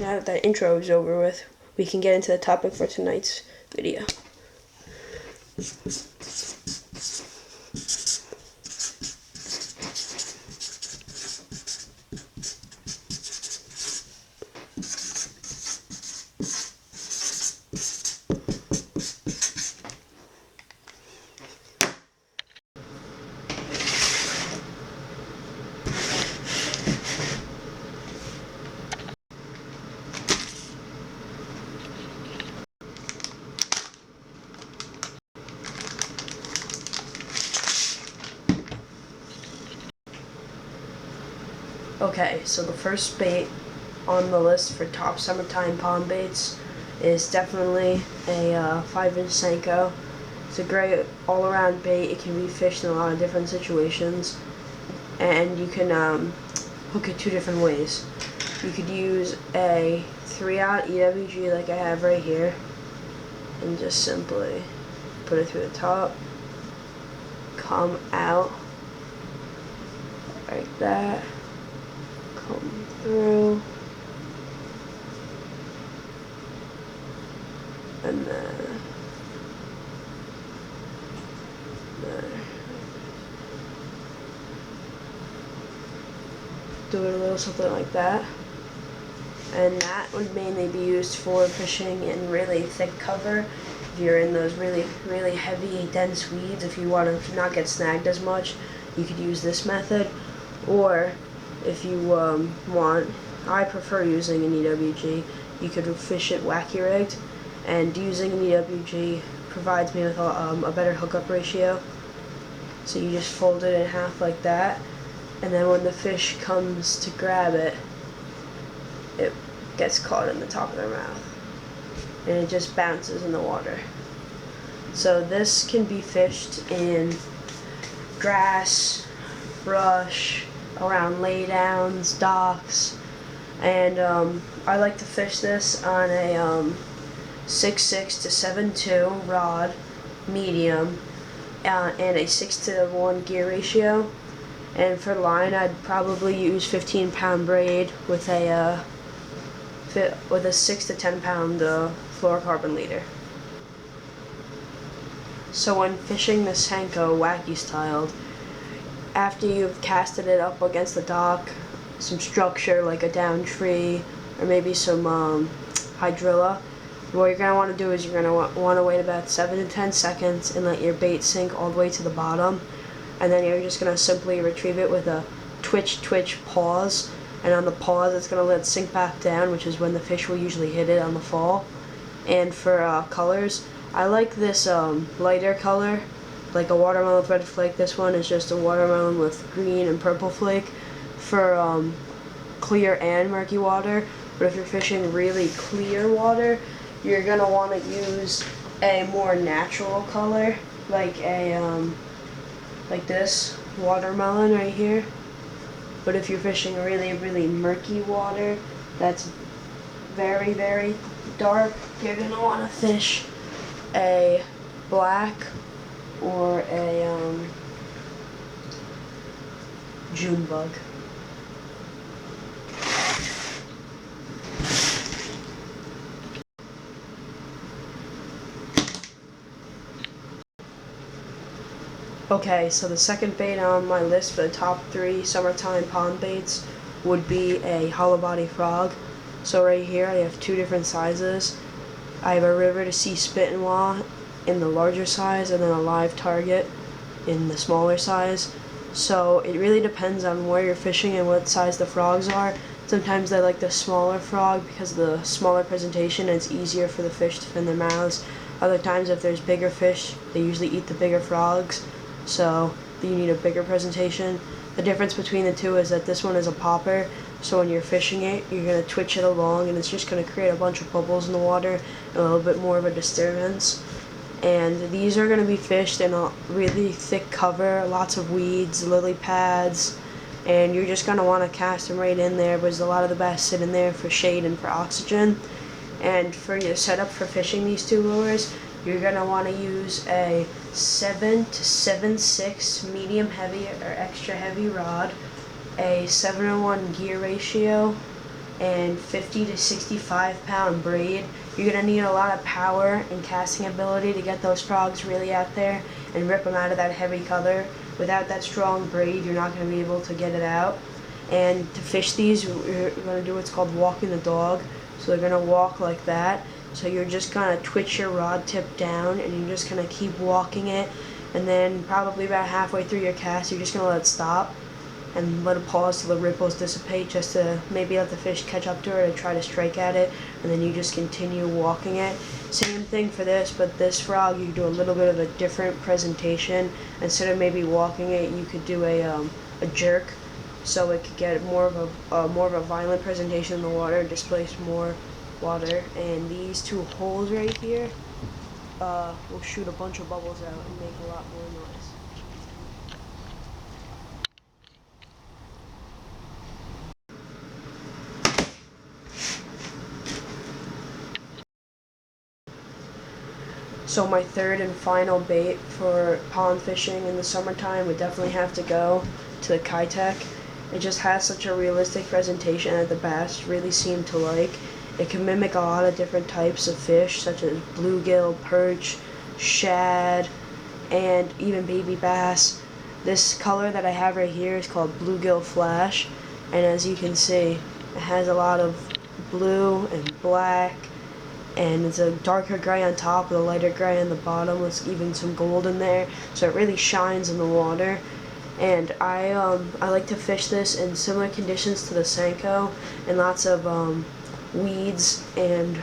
now that that intro is over with, we can get into the topic for tonight's video. Okay, so the first bait on the list for top summertime pond baits is definitely a 5-inch Senko. It's a great all-around bait. It can be fished in a lot of different situations, and you can hook it two different ways. You could use a 3/0 EWG like I have right here, and just simply put it through the top, come out like that, come through, and then there. Do it a little something like that, and that would mainly be used for fishing in really thick cover. If you're in those really heavy, dense weeds, if you want to not get snagged as much, you could use this method. Or if you want, I prefer using an EWG. You could fish it wacky rigged, and using an EWG provides me with a better hookup ratio. So you just fold it in half like that, and then when the fish comes to grab it, it gets caught in the top of their mouth, and it just bounces in the water. So this can be fished in grass, brush, around laydowns, docks, and I like to fish this on a 6.6 to 7.2 rod, medium, and a 6:1 gear ratio. And for line, I'd probably use 15-pound braid with a 6 to 10 pound fluorocarbon leader. So when fishing the Senko wacky styled, after you've casted it up against the dock, some structure like a down tree or maybe some hydrilla, what you're going to want to do is you're going to want to wait about 7 to 10 seconds and let your bait sink all the way to the bottom, and then you're just going to simply retrieve it with a twitch pause, and on the pause it's going to let it sink back down, which is when the fish will usually hit it on the fall. And for colors, I like this lighter color, like a watermelon with red flake. This one is just a watermelon with green and purple flake for clear and murky water. But if you're fishing really clear water, you're gonna want to use a more natural color, like a like this watermelon right here. But if you're fishing really murky water that's very dark, you're gonna want to fish a black or a June bug. Okay, so the second bait on my list for the top 3 summertime pond baits would be a hollow body frog. So right here I have 2 different sizes. I have a river to sea spit and wah in the larger size, and then a live target in the smaller size. So it really depends on where you're fishing and what size the frogs are. Sometimes I like the smaller frog because of the smaller presentation and it's easier for the fish to fit in their mouths. Other times, if there's bigger fish, they usually eat the bigger frogs, so you need a bigger presentation. The difference between the two is that this one is a popper, so when you're fishing it, you're going to twitch it along and it's just going to create a bunch of bubbles in the water and a little bit more of a disturbance. And these are going to be fished in a really thick cover, lots of weeds, lily pads, and you're just going to want to cast them right in there because a lot of the bass sit in there for shade and for oxygen. And for your setup for fishing these 2 lures, you're going to want to use a 7 to 7.6 medium heavy or extra heavy rod, a 7:1 gear ratio, and 50 to 65 pound braid. You're going to need a lot of power and casting ability to get those frogs really out there and rip them out of that heavy color. Without that strong braid, you're not going to be able to get it out. And to fish these, you're going to do what's called walking the dog. So they're going to walk like that. So you're just going to twitch your rod tip down and you're just going to keep walking it. And then probably about halfway through your cast, you're just going to let it stop and let it pause till the ripples dissipate, just to maybe let the fish catch up to it or try to strike at it, and then you just continue walking it. Same thing for this, but this frog you do a little bit of a different presentation. Instead of maybe walking it, you could do a jerk, so it could get more of a violent presentation in the water, displace more water. And these two holes right here will shoot a bunch of bubbles out and make a lot more noise. So my third and final bait for pond fishing in the summertime would definitely have to go to the kayak. It just has such a realistic presentation that the bass really seem to like. It can mimic a lot of different types of fish, such as bluegill, perch, shad, and even baby bass. This color that I have right here is called bluegill flash, and as you can see, it has a lot of blue and black, and it's a darker gray on top with a lighter gray on the bottom with even some gold in there, so it really shines in the water. And I like to fish this in similar conditions to the Senko, and lots of weeds and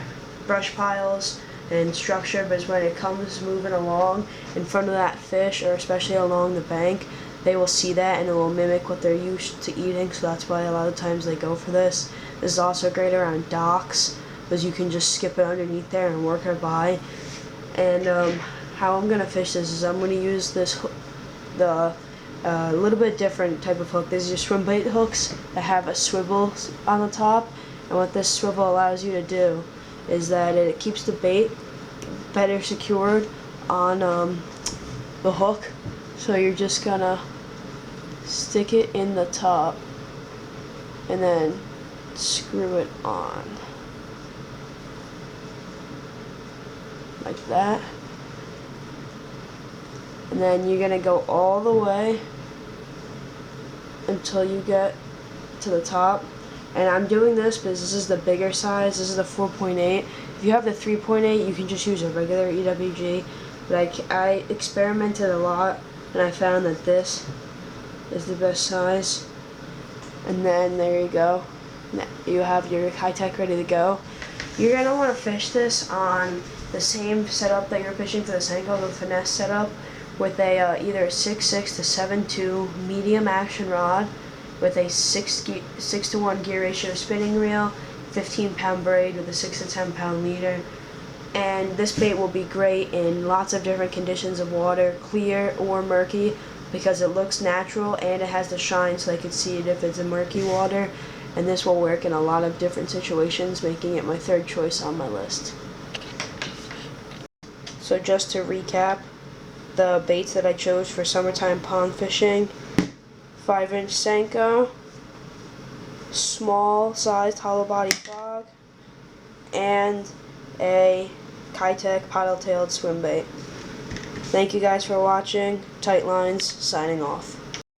brush piles and structure, but when it comes moving along in front of that fish, or especially along the bank, they will see that and it will mimic what they're used to eating, so that's why a lot of times they go for this. This is also great around docks, because you can just skip it underneath there and work it by. And how I'm gonna fish this is I'm gonna use this little bit different type of hook. These are swim bait hooks that have a swivel on the top, and what this swivel allows you to do is that it keeps the bait better secured on the hook. So you're just gonna stick it in the top and then screw it on like that, and then you're gonna go all the way until you get to the top. And I'm doing this because this is the bigger size. This is the 4.8. If you have the 3.8, you can just use a regular EWG, but I experimented a lot and I found that this is the best size. And then there you go, you have your kayak ready to go. You're gonna want to fish this on the same setup that you're fishing for the Senko, the finesse setup, with a either a 6.6 to 7.2 medium action rod with a 6:1 gear ratio spinning reel, 15-pound braid with a 6 to 10 pound leader. And this bait will be great in lots of different conditions of water, clear or murky, because it looks natural and it has the shine so they can see it if it's in murky water. And this will work in a lot of different situations, making it my third choice on my list. So just to recap, the baits that I chose for summertime pond fishing: 5-inch Senko, small sized hollow body frog, and a kayak paddle tailed swim bait. Thank you guys for watching. Tight Lines signing off.